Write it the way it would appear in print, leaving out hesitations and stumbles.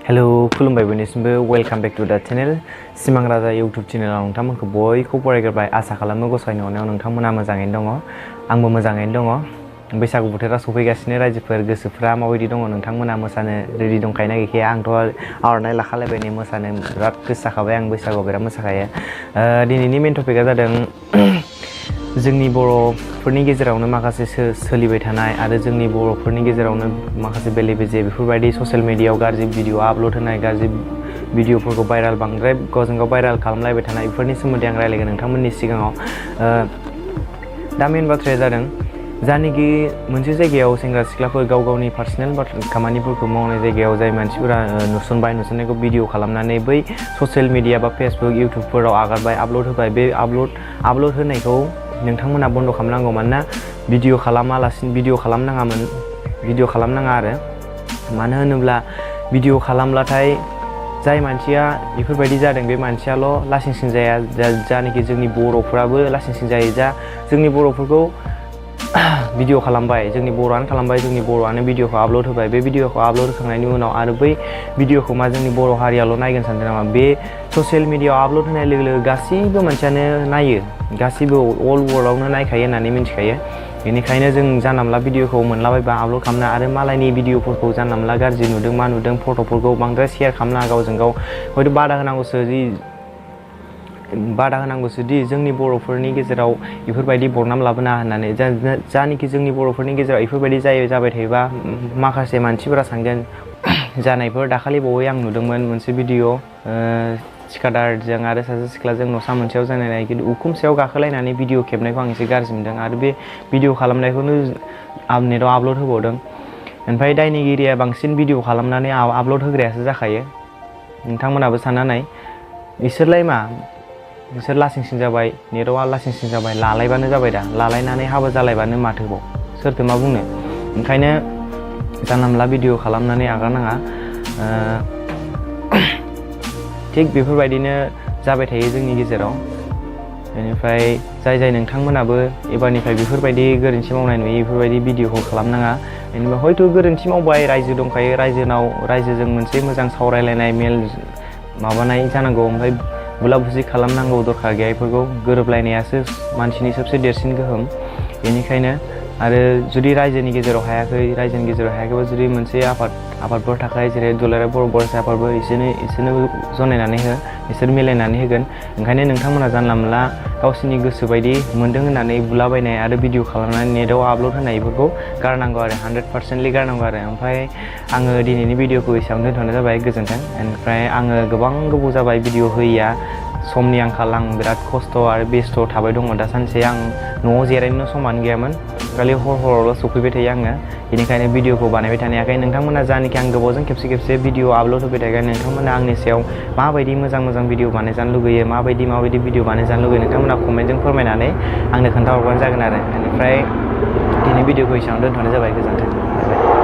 Hello खुलुमबाय बयनिसिमबो welcome back to दा channel सिमां राजा यूट्यूब चेनेलाव नोंथांमोनखौ बयखौ बरायग्रोबाय आसा खालामो गसाइनि अननायाव नोंथांमोना मोजाङैनो दङ आंबो मोजाङैनो दङ बैसागु बोथोरा सफैगासिनो रायजोफोर गोसोफ्रा माबायदि दङ नोंथांमोना मोसानो रेडि दंखायोना गैखाया आंथ' आर'नाइ लाखालायबाय नै मोसानो बिराद गोसो जाखाबाय आं बैसागुआव बिराद मोसाखायो दिनैनि मेन टपिकआ जादों जोंनि बर'फोरनि गेजेरावनो माखासे सोलिबाय थानाय आरो जोंनि बर'फोरनि गेजेरावनो माखासे बेले बेजे बेफोरबायदि ससियेल मिडियायाव गाज्रि भिडिअ आपल'ड होनाय गाज्रि भिडिअफोरखौ भाइराल बांद्राय गावजों गाव भाइराल खालामलायबाय थानाय बेफोरनि सोमोन्दै आं रायलायगोन नोंथांमोननि सिगाङाव दा मेन बाथ्राया जादों जायनाखि मोनसे जायगायाव सेंग्रा सिख्लाफोर गाव गावनि पार्सनेल खामानिफोरखौ मावनाय जायगायाव जाय मानसिफोरा नुसननायखौ भिडिअ खालामनानै बै ससियेल मिडिया बा फेसबुक इउटुबफोराव आगारबाय आपल'ड होबाय बे आपल'ड होनायखौ नोंथांमोना बन्द' खालामनांगौ मानोना भिडिअ खालामालासिनो भिडिअ खालामनाङा आरो मानो होनोब्ला भिडिअ खालामब्लाथाय जाय मानसिया बेफोरबायदि जादों बे मानसियाल' लासिंसिं जाया जानाखि जोंनि बर'फ्राबो लासिंसिं जायो जा जोंनि बर'फोरखौ भिडिअ खालामबाय जोंनि बर'आनो भिडिअखौ आपल'ड होबाय बे भिडिअखौ आपल'ड होखांनायनि उनाव आरो बै भिडिअखौ मा जोंनि बर' हारियाल' नायगोन सानदों नामा बे ससियेल मिडियायाव आपल'ड होनाय लोगो लोगो गासैबो मानसियानो नायो गासैबो अल वर्ल्डआवनो नायखायो होननानै मिथिखायो बेनिखायनो जों जानला मोनला भिडिअखौ मोनलाबायबा आपल'ड खालामना आरो मालायनि भिडिअफोरखौ जानला मोनला गाज्रि नुदों मा नुदों फट'फोरखौ बांद्राय शेयार खालामनाङा गावजों गाव हयथ' बादा होनांगौसोदि जोंनि बर'फोरनि गेजेराव बेफोरबायदि बरनाम लाबोना होननानै जानाखि जोंनि बर'फोरनि गेजेराव बेफोरबायदि जाबाय थायोबा माखासे मानसिफोरा सानगोन जानायफोर दाखालि बावै आं नुदोंमोन मोनसे भिडिअ थिखादारजों आरो सासे सिख्लाजों न'सा मोनसेयाव जानाय खिन्थु उखुम सायाव गाखोलायनानै भिडिअ खेबनायखौ आं एसे गाज्रि मोनदों आरो बे भिडिअ खालामनायखौनो नेटआव आपल'ड होबावदों ओमफ्राय दायनिगिरिया बांसिन भिडिअ खालामनानै आपल'ड होग्रायासो जाखायो नोंथांमोनाबो सानना नाय बिसोर लासिंसिं जाबाय नेटआव लासिंसिं जाबाय लालायबानो जाबाय दा लालायनानै हाबा जालायबानो माथोबाव सोरथो मा बुंनो ओंखायनो जानला मोनला भिडिअ खालामनानै आगारनाङा थिग बेफोरबायदिनो जाबाय थायो जोंनि गेजेराव बेनिफ्राय जाय नोंथांमोनाबो एबारनिफ्राय बेफोरबायदि गोरोन्थि मावनाय नुयो बेफोरबायदि भिडिअखौ खालामनाङा बेनिफ्राय हयथ' गोरोन्थि मावबाय रायजो दंखायो रायजोजों मोनसे मोजां सावरायलायनाय मेल माबानाय जानांगौ ओमफ्राय बुला बुसि खालामनांगौ दरखार गैया बेफोरखौ गोरोबलायनायासो मानसिनि सबसे देरसिन गोहोम बेनिखायनो आरो जुदि रायजोनि गेजेराव हायाखैबा जुदि मोनसे आफादफोर थाखाय जेरै दुलाराय बर' फरायसा आफादफोर इसोरनो जनायनानै इसोर मिलायनानै होगोन ओंखायनो नोंथांमोना जानला मोनला गावसोरनि गोसो बायदि मोन्दों होननानै बुलाबायनाय आरो भिडिअ खालामनानै नेटआव आपल'ड होनाय बेफोरखौ गारनांगौ आरो 100% गारनांगौ आरो ओमफ्राय आङो दिनैनि भिडिअखौ एसेयावनो दोनथ'नाय जाबाय गोजोन्थों ओमफ्राय आङो गोबां गोबाव जाबाय भिडिअ होयैया समनि आंखाल आं बिराद खस्थ' आरो बेस्थ' थाबाय दङ दा सानसे आं न'आव जिरायनो समानो गैयामोन खालि हरावल' सफैबाय थायो आङो बेनिखायनो भिडिअखौ बानायबाय थानो हायाखै नोंथांमोना जानाखि आं गोबावजों खेबसे भिडिअ आपल'ड होबाय थागोन नोंथांमोना आंनि सायाव माबायदि मोजां भिडिअ बानायजानो लुगैयो माबायदि भिडिअ बानायजानो लुगैयो नोंथांमोना कमेन्टजों फोरमायनानै आंनो खोन्थाहरबानो जागोन आरो बेनिफ्राय दिनै भिडिअखौ एसेयावनो दोनथ'नाय जाबाय गोजोन्थों।